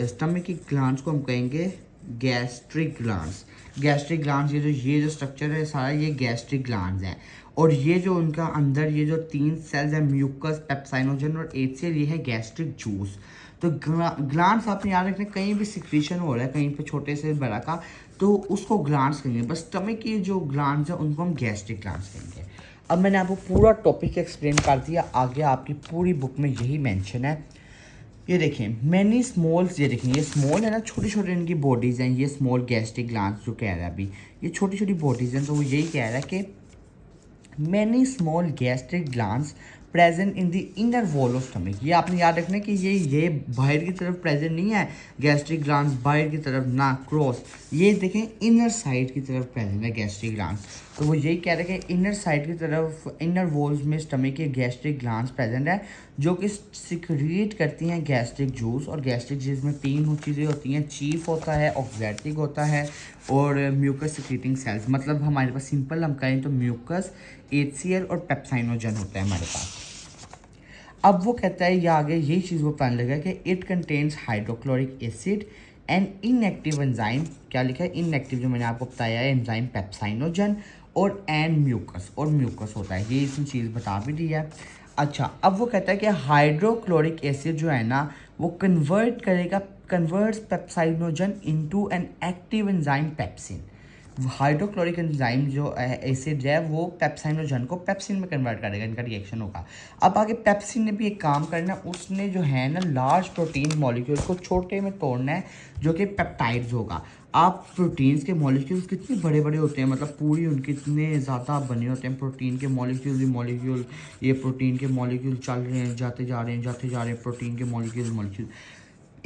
स्टमक की ग्लैंड्स को हम कहेंगे गैस्ट्रिक ग्लैंड्स। गैस्ट्रिक ग्लैंड्स, ये जो स्ट्रक्चर है सारा, ये गैस्ट्रिक ग्लैंड्स हैं। और ये जो उनका अंदर ये जो 3 सेल्स हैं, म्यूकस, पेप्साइनोजन और HCl, ये है गैस्ट्रिक जूस। तो ग्लैंड्स आपने याद रखना, कहीं भी सिक्रीशन हो रहा है कहीं पे छोटे से बड़ा का, तो उसको ग्लैंड्स कहेंगे। बस स्टमक की जो ग्लैंड्स हैं उनको हम गैस्ट्रिक ग्लैंड्स कहेंगे। अब मैंने आपको पूरा टॉपिक एक्सप्लेन कर दिया, आगे आपकी पूरी बुक में यही मेंशन है। ये देखें मैनी स्मॉल्स, ये देखें ये स्मॉल है ना, छोटी छोटी इनकी बॉडीज़ हैं, ये स्मॉल गैस्ट्रिक ग्लैंड्स जो कह रहा है अभी, ये छोटी छोटी बॉडीज़ हैं। तो वो यही कह रहा है कि many small gastric glands present in the inner wall of stomach. ये आपने याद रखना कि ये बाहर की तरफ प्रेजेंट नहीं है गैस्ट्रिक ग्लैंड्स, बाहर की तरफ ना, क्रॉस, ये देखें इनर साइड की तरफ प्रेजेंट है गैस्ट्रिक ग्लैंड्स। तो वो यही कह रहे हैं कि इनर साइड की तरफ, इनर वॉल्स में स्टमक के गैस्ट्रिक ग्लैंड्स प्रेजेंट है, जो कि सिक्रीट करती हैं गैस्ट्रिक जूस। और गैस्ट्रिक जूस में 3 चीज़ें होती हैं, चीफ होता है, ऑक्जेटिक होता है, और म्यूकस सिक्रीटिंग सेल्स। मतलब हमारे पास सिंपल हम कहें तो म्यूकस, HCl और पेप्साइनोजन होता है हमारे पास। अब वो कहता है, ये आगे यही चीज़ वो बताने लगा कि it contains hydrochloric acid, and inactive enzyme, क्या लिखा है इनएक्टिव, जो मैंने आपको बताया है एंजाइम पेप्साइनोजन, और एंड म्यूकस, और म्यूकस होता है, ये इसने चीज़ बता भी दी है। अच्छा, अब वो कहता है कि हाइड्रोक्लोरिक एसिड जो है ना वो converts pepsinogen into an active enzyme pepsin. Hydrochloric enzyme जो एसिड है वो पेप्साइनोजन को पेप्सिन में कन्वर्ट करेगा, इनका रिएक्शन होगा। अब आगे पेप्सिन ने भी एक काम करना, उसने जो है ना लार्ज प्रोटीन मॉलिक्यूल को छोटे में तोड़ना है, जो कि पेप्टाइड्स होगा। आप प्रोटीन्स के मॉलिक्यूल्स कितने बड़े बड़े होते हैं, मतलब पूरी उनके इतने ज़्यादा बने होते हैं, प्रोटीन के मॉलिक्यूल ये प्रोटीन के मॉलिक्यूल चल रहे हैं, जाते जा रहे हैं, प्रोटीन के मॉलिक्यूल।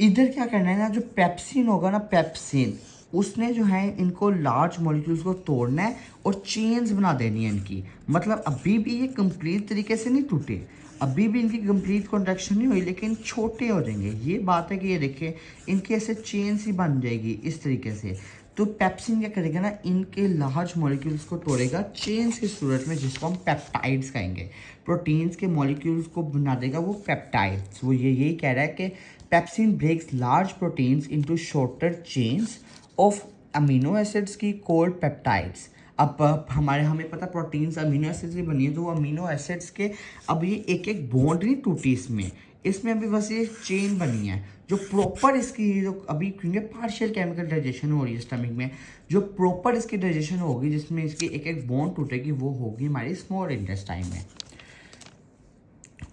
इधर क्या करना है ना, जो पेप्सिन होगा ना, पेप्सिन उसने जो है इनको लार्ज मॉलिक्यूल्स को तोड़ना है और चेन्स बना देनी है इनकी। मतलब अभी भी ये कंप्लीट तरीके से नहीं टूटे, अभी भी इनकी कंप्लीट कॉन्ट्रैक्शन नहीं हुई, लेकिन छोटे हो जाएंगे। ये बात है कि ये देखिए इनके ऐसे चेन्स ही बन जाएगी इस तरीके से। तो पेप्सिन क्या करेगा ना, इनके लार्ज मॉलिक्यूल्स को तोड़ेगा चेन्स की सूरत में, जिसको हम पेप्टाइड्स कहेंगे। प्रोटीन्स के मॉलिक्यूल्स को बना देगा वो पेप्टाइड्स। वो ये यही कह रहा है कि pepsin breaks large proteins into shorter chains of amino acids की कोल्ड पेप्टाइड्स। अब हमें पता प्रोटीन्स अमीनो एसिड्स से बनी है, तो वो अमीनो एसिड्स के अब ये एक एक बॉन्ड नहीं टूटी इसमें अभी बस ये चेन बनी है, जो प्रॉपर इसकी जो अभी क्योंकि पार्शियल केमिकल डाइजेशन हो रही है स्टमक में, जो प्रॉपर इसकी डाइजेशन होगी जिसमें इसकी एक एक बॉन्ड टूटेगी, वो होगी हमारी स्मॉल इंटेस्टाइन में।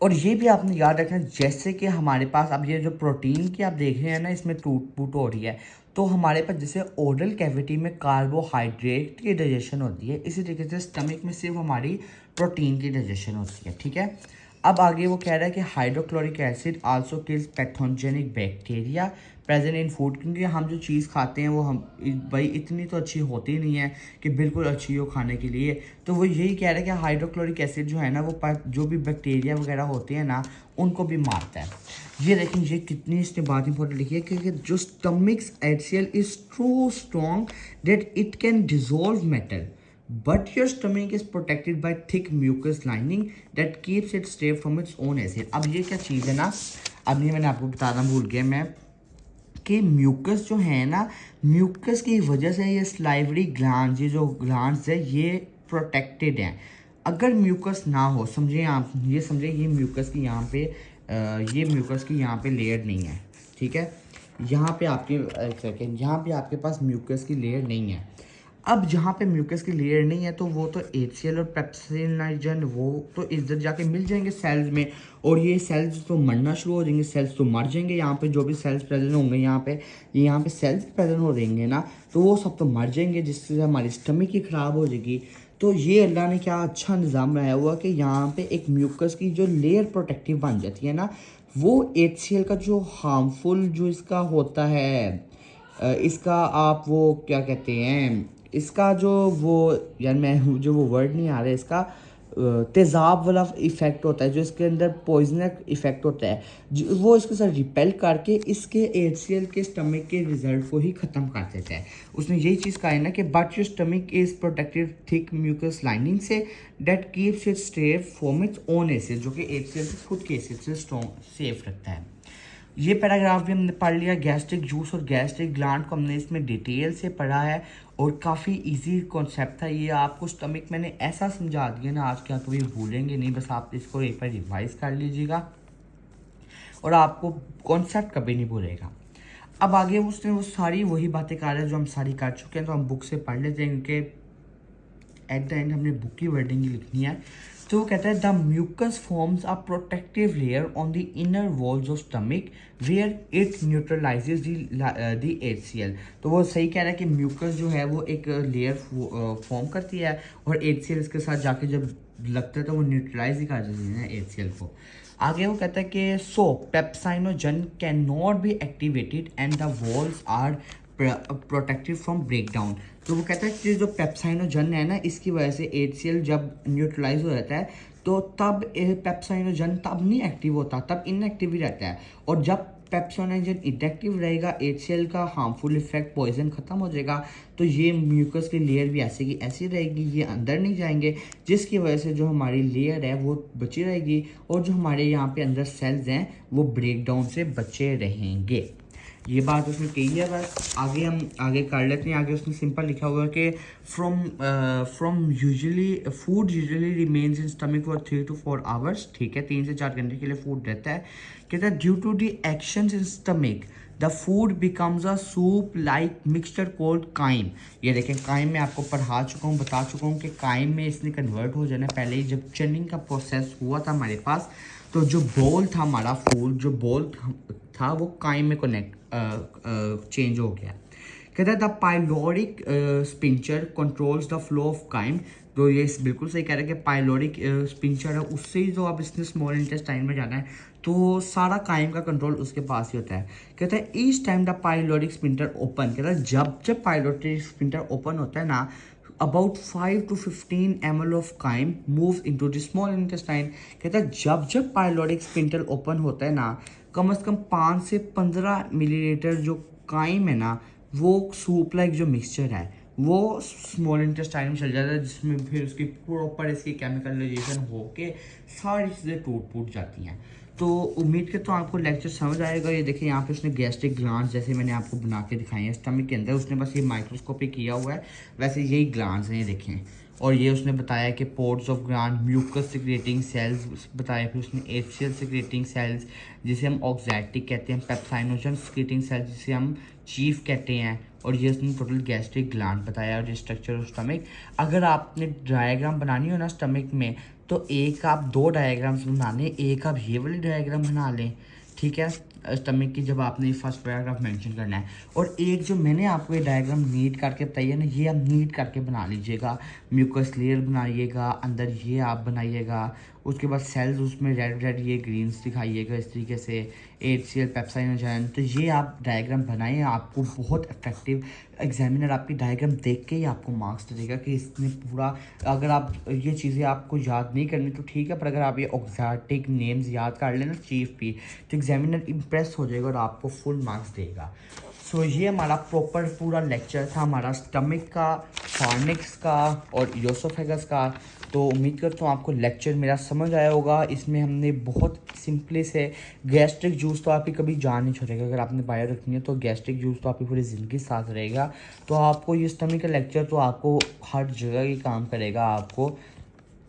और ये भी आपने याद रखना, जैसे कि हमारे पास अब ये जो प्रोटीन की आप देख रहे हैं ना, इसमें टूट फूट हो रही है, तो हमारे पास जैसे ओरल कैविटी में कार्बोहाइड्रेट की डाइजेशन होती है, इसी तरीके से स्टमक में सिर्फ हमारी प्रोटीन की डाइजेशन होती है। ठीक है, अब आगे वो कह रहा है कि hydrochloric acid also kills pathogenic bacteria present in food, क्योंकि हम जो चीज़ खाते हैं वो हम भाई इतनी तो अच्छी होती नहीं है कि बिल्कुल अच्छी हो खाने के लिए। तो वो यही कह रहा है कि हाइड्रोक्लोरिक एसिड जो है ना वो जो भी बैक्टीरिया वगैरह होते हैं ना उनको भी मारता है। ये देखें, ये कितनी इसने बात इंपॉर्टेंट लिखी है कि जो stomachs HCl is so strong that it can dissolve metal, but your stomach is protected by thick mucus lining that keeps it safe from its own acid। अब ये क्या चीज़ है ना, अब ये मैंने आपको बताना भूल गया मैं कि म्यूकस जो है ना, म्यूकस की वजह से ये स्लाइवरी ग्लैंड्स, ये जो ग्लैंड्स है ये प्रोटेक्टेड हैं। अगर म्यूकस ना हो, समझे आप, ये समझे ये म्यूकस की यहाँ पे ये म्यूकस की यहाँ पे लेयर नहीं है। ठीक है, यहाँ पे आपके एक सेकेंड, यहाँ पे आपके पास म्यूकस की लेयर नहीं है। अब जहाँ पे म्यूकस की लेयर नहीं है तो वो तो HCl और पेप्सिनाइजन वो तो इधर जाके मिल जाएंगे सेल्स में, और ये सेल्स तो मरना शुरू हो जाएंगे, सेल्स तो मर जाएंगे। यहाँ पे जो भी सेल्स प्रेजेंट होंगे यहाँ पे सेल्स प्रेजेंट हो जाएंगे ना, तो वो सब तो मर जाएंगे, जिससे हमारी स्टमक ही ख़राब हो जाएगी। तो ये अल्लाह ने क्या अच्छा निज़ाम बनाया हुआ कि यहाँ पे एक म्यूकस की जो लेयर प्रोटेक्टिव बन जाती है ना, वो HCl का जो हार्मफुल जो इसका होता है, इसका आप वो क्या कहते हैं, इसका जो वो यार मैं जो वो वर्ड नहीं आ रहा है, इसका तेज़ाब वाला इफ़ेक्ट होता है, जो इसके अंदर पॉइजनस इफ़ेक्ट होता है, वो इसके साथ रिपेल करके इसके HCl के स्टमक के रिजल्ट को ही ख़त्म कर देता है। उसने यही चीज़ कहा है ना कि but your stomach is protected thick mucus lining से that keeps it safe from its own acid, जो कि HCl से खुद के एसिड से स्ट्रॉन्ग सेफ रखता है। ये पैराग्राफ भी हमने पढ़ लिया। गैस्ट्रिक जूस और गैस्ट्रिक ग्लैंड को हमने इसमें डिटेल से पढ़ा है और काफ़ी इजी कॉन्सेप्ट था ये। आपको स्टमक मैंने ऐसा समझा दिया ना, आज क्या कभी भूलेंगे नहीं, बस आप इसको एक बार रिवाइज कर लीजिएगा और आपको कॉन्सेप्ट कभी नहीं भूलेगा। अब आगे उसने वो सारी वही बातें कर रहा है जो हम सारी कर चुके हैं, तो हम बुक से पढ़ लेते हैं क्योंकि एट द एंड हमने बुक की वर्डिंग ही लिखनी है। तो वो कहता है the mucus forms a protective layer on the inner walls of stomach where it neutralises the HCl। तो वो सही कह रहा है कि म्यूकस जो है वो एक लेयर फॉर्म करती है और HCl इसके साथ जाके जब लगता है तो वो न्यूट्रलाइज ही कर देती है HCl को। आगे वो कहता है कि so pepsinogen can not be activated and the walls are protected from break down. तो वो कहता है कि जो पेप्साइनोजन है ना, इसकी वजह से HCl जब न्यूट्रलाइज हो जाता है तो तब पेप्साइनोजन तब नहीं एक्टिव होता, तब इनएक्टिव ही रहता है। और जब पेप्साइनोजन इनएक्टिव रहेगा, HCl का हार्मफुल इफेक्ट पॉइजन खत्म हो जाएगा, तो ये म्यूकस की लेयर भी ऐसे की ऐसी रहेगी, ये अंदर नहीं जाएंगे, जिसकी वजह से जो हमारी लेयर है वो बची रहेगी और जो हमारे यहाँ पे अंदर सेल्स हैं वो ब्रेक डाउन से बचे रहेंगे। ये बात उसने कही है। बस आगे हम आगे कर लेते हैं। आगे उसने सिंपल लिखा हुआ है कि from usually food usually remains in stomach for 3 to 4 hours. ठीक है, 3 से 4 घंटे के लिए फूड रहता है। कहता है due to the actions in stomach the food becomes a soup like mixture called chyme. ये देखें, काइम में आपको पढ़ा चुका हूँ, बता चुका हूँ कि काइम में इसने कन्वर्ट हो जाना। पहले ही जब चर्निंग का प्रोसेस हुआ था हमारे पास, तो जो बोल था हमारा फूड, जो बोल था वो काइम में कनेक्ट चेंज हो गया। कहता है the pyloric sphincter controls the flow of chyme. तो ये बिल्कुल सही कह रहे हैं कि पाइलोरिक स्पिंचर है, उससे ही जो आप इसने स्मॉल इंटेस्टाइन में जाना है तो सारा काइम का कंट्रोल उसके पास ही होता है। कहता है each time the pyloric sphincter open. कहता है जब जब पाइलोरिक स्पिंटर ओपन होता है ना, about 5 to 15 ml of chyme moves into the small intestine। कहता है जब जब पाइलोरिक स्पिंटर ओपन होता है ना, कम से कम 5 से 15 मिलीलीटर जो काइम है ना, वो सूप लाइक जो मिक्सचर है वो स्मॉल इंटेस्टाइन में चल जाता है, जिसमें फिर उसकी प्रॉपर इसकी केमिकलाइजेशन होके सारी चीज़ें टूट फूट जाती हैं। तो उम्मीद करता हूँ आपको लेक्चर समझ आएगा। ये देखिए यहाँ पे उसने गैस्ट्रिक ग्लैंड्स जैसे मैंने आपको बना के दिखाई हैं स्टमक के अंदर, उसने बस ये माइक्रोस्कोपी किया हुआ है, वैसे यही ग्लैंड्स हैं ये देखें। और ये उसने बताया कि ports of gland, mucus secreting cells बताया, फिर उसने एफसीएल सिक्रेटिंग सेल्स जिसे हम ऑक्सैटिक कहते हैं, पेप्साइनोजन सिक्रेटिंग सेल्स जिसे हम चीफ कहते हैं, और ये उसने टोटल गैस्ट्रिक ग्लैंड बताया और ये स्ट्रक्चर ऑफ स्टमक। अगर आपने डायग्राम बनानी हो ना स्टमक में, तो एक आप 2 डायग्राम्स बनाने, एक आप ये वाली डायग्राम बना लें, ठीक है, स्टमक की, जब आपने फर्स्ट पैराग्राफ मेंशन करना है। और एक जो मैंने आपको ये डायग्राम नीट करके बताई है ना, ये आप नीट करके बना लीजिएगा। म्यूकस लेयर बनाइएगा, अंदर ये आप बनाइएगा, उसके बाद सेल्स उसमें रेड रेड ये ग्रीन्स दिखाइएगा इस तरीके से, HCl पेप्साइनोजन। तो ये आप डायग्राम बनाएं, आपको बहुत इफेक्टिव एग्जामिनर आपकी डायग्राम देख के ही आपको मार्क्स देगा कि इसने पूरा। अगर आप ये चीज़ें आपको याद नहीं करनी तो ठीक है, पर अगर आप ये ऑक्सैटिक नेम्स याद कर लेना चीफ भी, तो एग्जामिनर इम्प्रेस हो जाएगा और आपको फुल मार्क्स देगा। सो ये हमारा प्रॉपर पूरा लेक्चर था हमारा स्टमक का, फॉर्निक्स का और यूसोफेगस का। तो उम्मीद करता हूँ आपको लेक्चर मेरा समझ आया होगा। इसमें हमने बहुत सिंपली से गैस्ट्रिक जूस तो आपकी कभी जान नहीं छोड़ेगा। अगर आपने बायो रखनी है तो गैस्ट्रिक जूस तो आपकी पूरी ज़िंदगी साथ रहेगा। तो आपको ये स्टमक का लेक्चर तो आपको हर जगह ही काम करेगा। आपको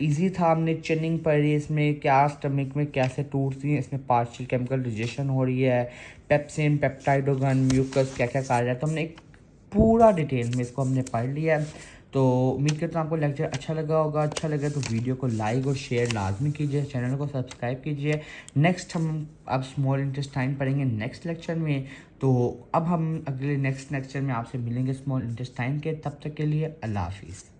इजी था, हमने चेनिंग पढ़ी, इसमें क्या स्टमक में कैसे टूटती हैं, इसमें पार्शियल केमिकल रिजेक्शन हो रही है, पेप्सिन, पेप्टाइडोगन, म्यूकस क्या क्या कार्य है, तो हमने एक पूरा डिटेल में इसको हमने पढ़ लिया है। तो उम्मीद करता हूँ आपको लेक्चर अच्छा लगा होगा। अच्छा लगा तो वीडियो को लाइक और शेयर लाजमी कीजिए, चैनल को सब्सक्राइब कीजिए। नेक्स्ट हम अब स्मॉल इंटेस्टाइन पढ़ेंगे नेक्स्ट लेक्चर में। तो अब हम अगले नेक्स्ट लेक्चर में आपसे मिलेंगे स्मॉल इंटेस्टाइन के। तब तक के लिए अल्लाह हाफिज़।